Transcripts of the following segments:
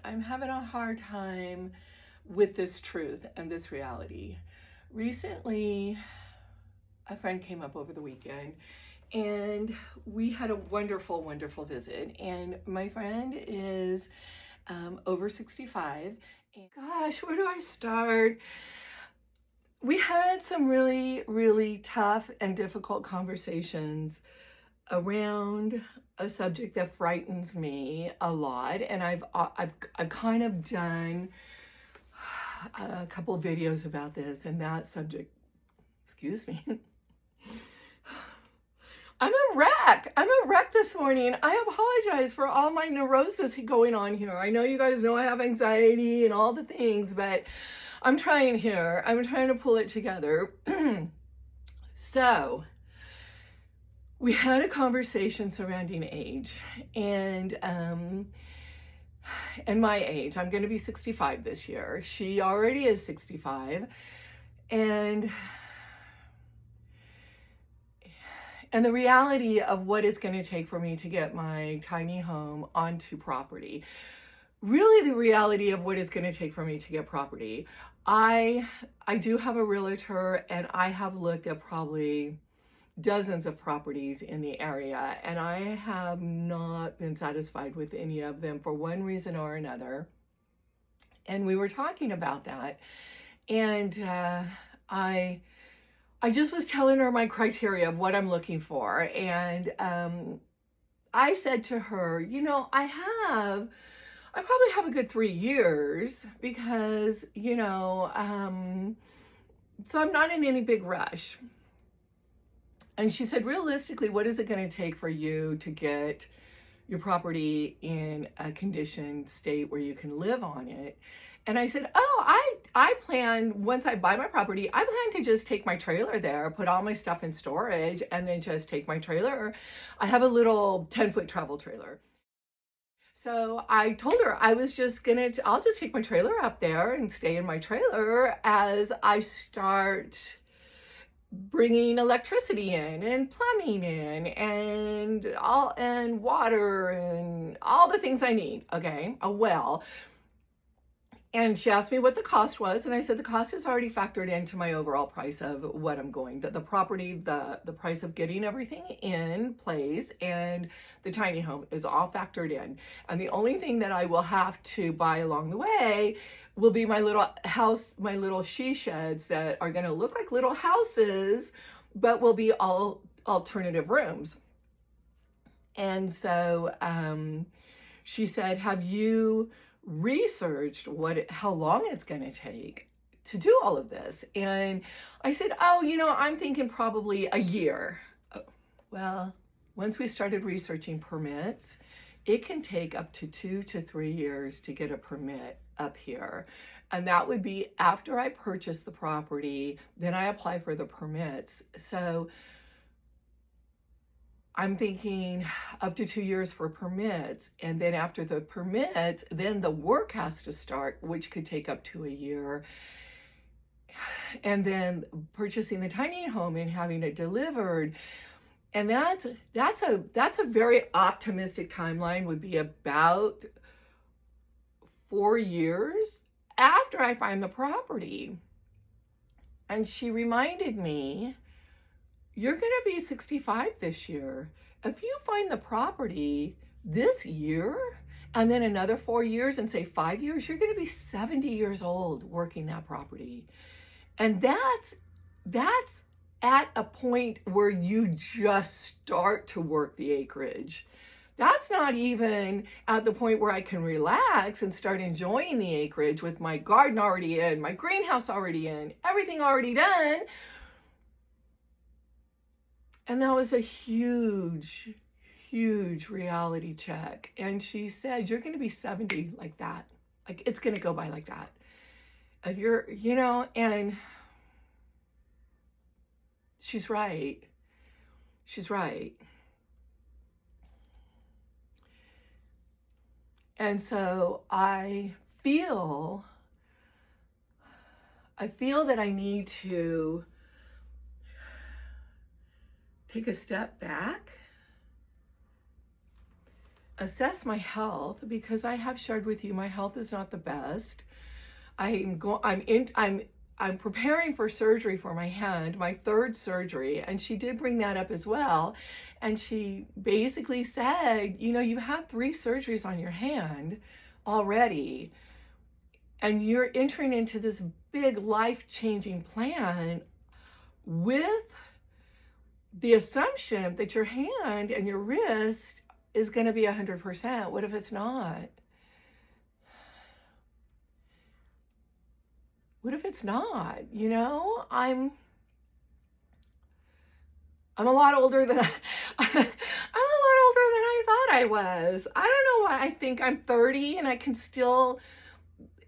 I'm having a hard time with this truth and this reality. Recently, a friend came up over the weekend and we had a wonderful, wonderful visit. And my friend is over 65. And gosh, where do I start? We had some really, really tough and difficult conversations around a subject that frightens me a lot, and I've kind of done a couple of videos about this and that subject. Excuse me. I'm a wreck this morning. I apologize for all my neurosis going on here. I know you guys know I have anxiety and all the things, but I'm trying here. I'm trying to pull it together. So we had a conversation surrounding age and my age. I'm going to be 65 this year. She already is 65. And the reality of what it's going to take for me to get my tiny home onto property. Really the reality of what it's going to take for me to get property. I do have a realtor, and I have looked at probably dozens of properties in the area, and I have not been satisfied with any of them for one reason or another. And we were talking about that, and I just was telling her my criteria of what I'm looking for. And I said to her, you know, I probably have a good 3 years because, you know, so I'm not in any big rush. And she said, realistically, what is it going to take for you to get your property in a conditioned state where you can live on it? And I said, oh, I plan, once I buy my property, I plan to just take my trailer there, put all my stuff in storage, and then just take my trailer. I have a little 10-foot travel trailer. So I told her I'll just take my trailer up there and stay in my trailer as I start bringing electricity in and plumbing in and water and all the things I need. Okay, a well. And she asked me what the cost was, and I said the cost is already factored into my overall price of what I'm going. The property, the price of getting everything in place, and the tiny home is all factored in. And the only thing that I will have to buy along the way will be my little house, my little she sheds that are going to look like little houses, but will be all alternative rooms. And so she said, have you researched how long it's going to take to do all of this? And I said, oh, you know, I'm thinking probably a year. Well, once we started researching permits, it can take up to 2 to 3 years to get a permit up here. And that would be after I purchase the property, then I apply for the permits. So I'm thinking up to 2 years for permits. And then after the permits, then the work has to start, which could take up to a year. And then purchasing the tiny home and having it delivered. And that's a very optimistic timeline, would be about 4 years after I find the property. And she reminded me, you're going to be 65 this year. If you find the property this year and then another 4 years and say 5 years, you're going to be 70 years old working that property. And that's at a point where you just start to work the acreage. That's not even at the point where I can relax and start enjoying the acreage with my garden already in, my greenhouse already in, everything already done. And that was a huge, huge reality check. And she said, you're going to be 70 like that. Like, it's going to go by like that. If you're, you know, and she's right. She's right. And so I feel that I need to take a step back assess my health, because I have shared with you my health is not the best. I'm preparing for surgery for my hand, my third surgery, and she did bring that up as well. And she basically said, you know, you had 3 surgeries on your hand already, and you're entering into this big life-changing plan with the assumption that your hand and your wrist is going to be 100%. What if it's not? What if it's not? You know, I'm a lot older than I'm a lot older than I thought I was. I don't know why I think I'm 30 and I can still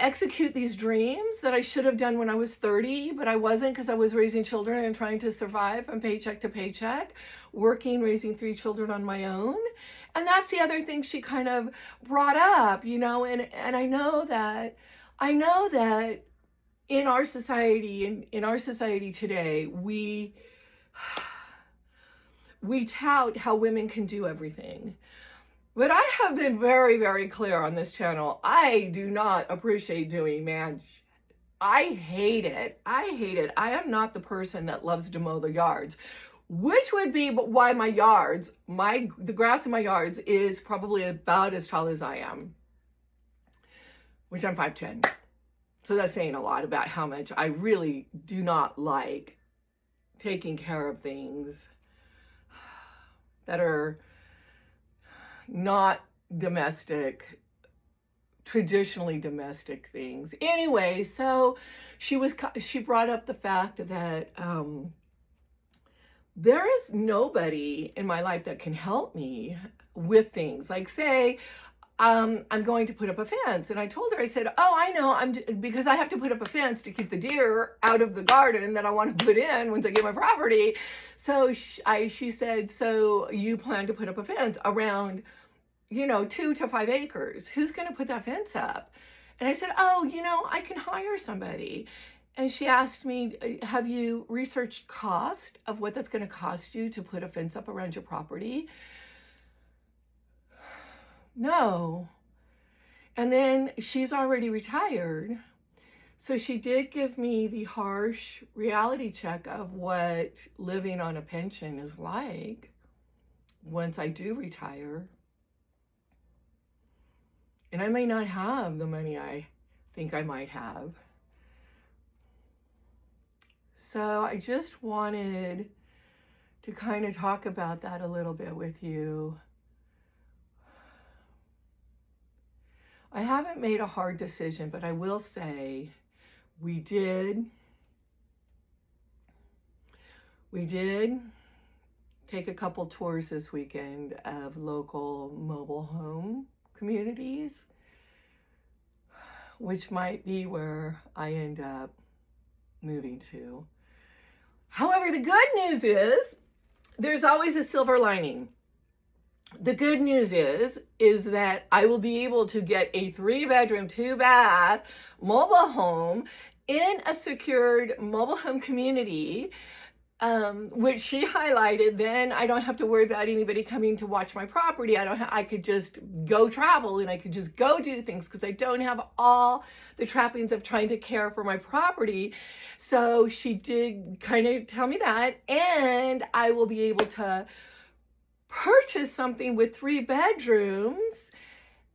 execute these dreams that I should have done when I was 30, but I wasn't, because I was raising children and trying to survive from paycheck to paycheck, working, raising 3 children on my own. And that's the other thing she kind of brought up, you know, and I know that in our society, in our society today, we tout how women can do everything. But I have been very, very clear on this channel. I do not appreciate doing man shit. I hate it. I hate it. I am not the person that loves to mow the yards, which would be why my yards, the grass in my yards is probably about as tall as I am, which I'm 5'10". So that's saying a lot about how much I really do not like taking care of things that are not domestic, traditionally domestic things. Anyway, so she brought up the fact that there is nobody in my life that can help me with things. Like, say, I'm going to put up a fence. And I told her, I said, oh, I know, because I have to put up a fence to keep the deer out of the garden that I want to put in once I get my property. So she said, so you plan to put up a fence around, you know, 2 to 5 acres. Who's going to put that fence up? And I said, oh, you know, I can hire somebody. And she asked me, have you researched cost of what that's going to cost you to put a fence up around your property? No. And then she's already retired. So she did give me the harsh reality check of what living on a pension is like once I do retire. And I may not have the money I think I might have. So I just wanted to kind of talk about that a little bit with you. I haven't made a hard decision, but I will say we did take a couple tours this weekend of local mobile home communities, which might be where I end up moving to. However, the good news is there's always a silver lining. The good news is that I will be able to get a 3-bedroom, 2-bath mobile home in a secured mobile home community, which she highlighted. Then I don't have to worry about anybody coming to watch my property. I could just go travel and I could just go do things because I don't have all the trappings of trying to care for my property. So she did kind of tell me that, and I will be able to purchase something with 3 bedrooms,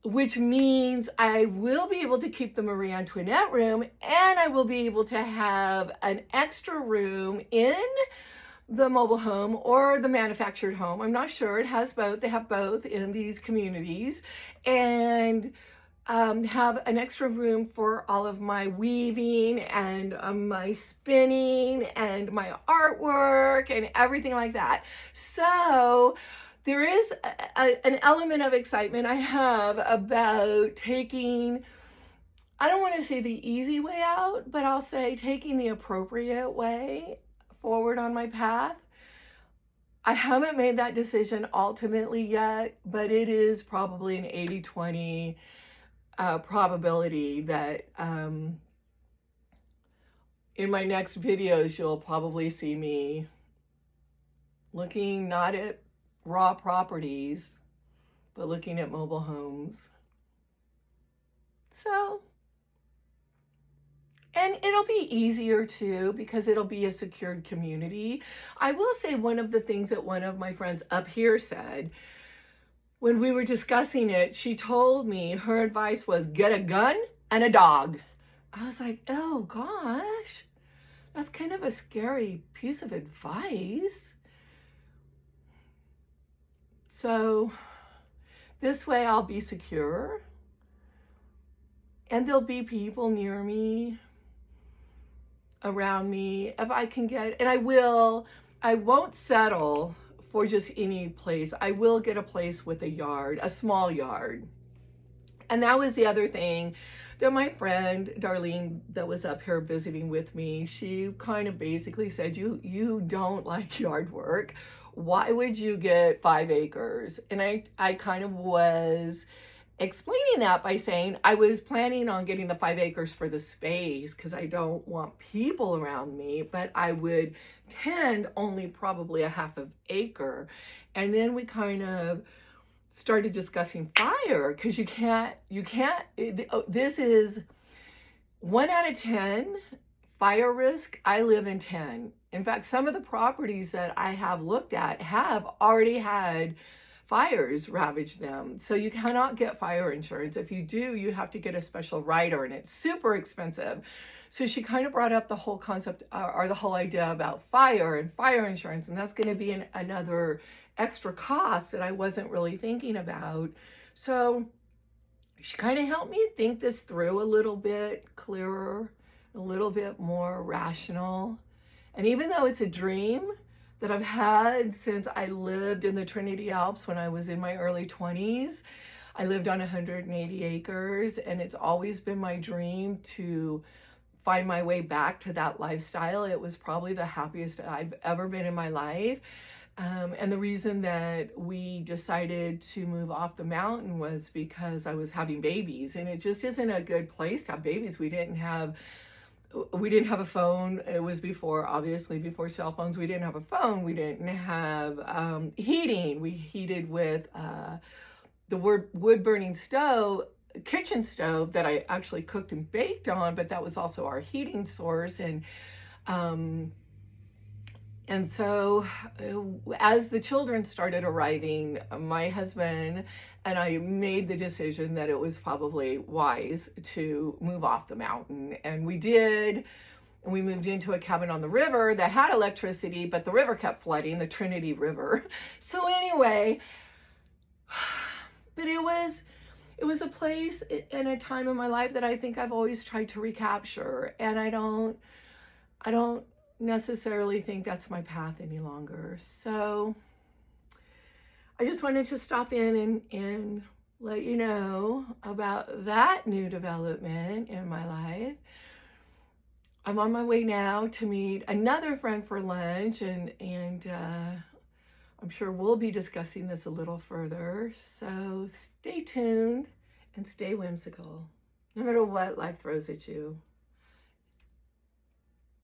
which means I will be able to keep the Marie Antoinette room, and I will be able to have an extra room in the mobile home or the manufactured home. I'm not sure. It has both. They have both in these communities, and have an extra room for all of my weaving and my spinning and my artwork and everything like that. So there is an element of excitement I have about taking, I don't want to say the easy way out, but I'll say taking the appropriate way forward on my path. I haven't made that decision ultimately yet, but it is probably an 80-20 probability that in my next videos, you'll probably see me looking not at raw properties, but looking at mobile homes. So, and it'll be easier too because it'll be a secured community. I will say one of the things that one of my friends up here said when we were discussing it, she told me her advice was get a gun and a dog. I was like, oh gosh, that's kind of a scary piece of advice. So this way I'll be secure and there'll be people near me, around me, if I can get, and I won't settle for just any place. I will get a place with a yard, a small yard. And that was the other thing that my friend Darlene that was up here visiting with me, she kind of basically said, you don't like yard work. Why would you get 5 acres? And I kind of was explaining that by saying I was planning on getting the 5 acres for the space because I don't want people around me, but I would tend only probably a half of acre. And then we kind of started discussing fire because you can't, this is 1 out of 10 fire risk. I live in 10. In fact, some of the properties that I have looked at have already had fires ravage them. So you cannot get fire insurance. If you do, you have to get a special rider and it's super expensive. So she kind of brought up the whole concept or the whole idea about fire and fire insurance. And that's going to be another extra cost that I wasn't really thinking about. So she kind of helped me think this through a little bit clearer, a little bit more rational. And even though it's a dream that I've had since I lived in the Trinity Alps when I was in my early 20s, I lived on 180 acres, and it's always been my dream to find my way back to that lifestyle. It was probably the happiest I've ever been in my life. And the reason that we decided to move off the mountain was because I was having babies, and it just isn't a good place to have babies. We didn't have a phone. It was obviously before cell phones. We didn't have a phone. We didn't have heating. We heated with the wood burning stove, kitchen stove that I actually cooked and baked on, but that was also our heating source. And so as the children started arriving, my husband and I made the decision that it was probably wise to move off the mountain. And we did. And we moved into a cabin on the river that had electricity, but the river kept flooding, the Trinity River. So anyway, but it was a place and a time in my life that I think I've always tried to recapture. And I don't necessarily think that's my path any longer. So I just wanted to stop in and let you know about that new development in my life. I'm on my way now to meet another friend for lunch, and I'm sure we'll be discussing this a little further. So stay tuned and stay whimsical, no matter what life throws at you.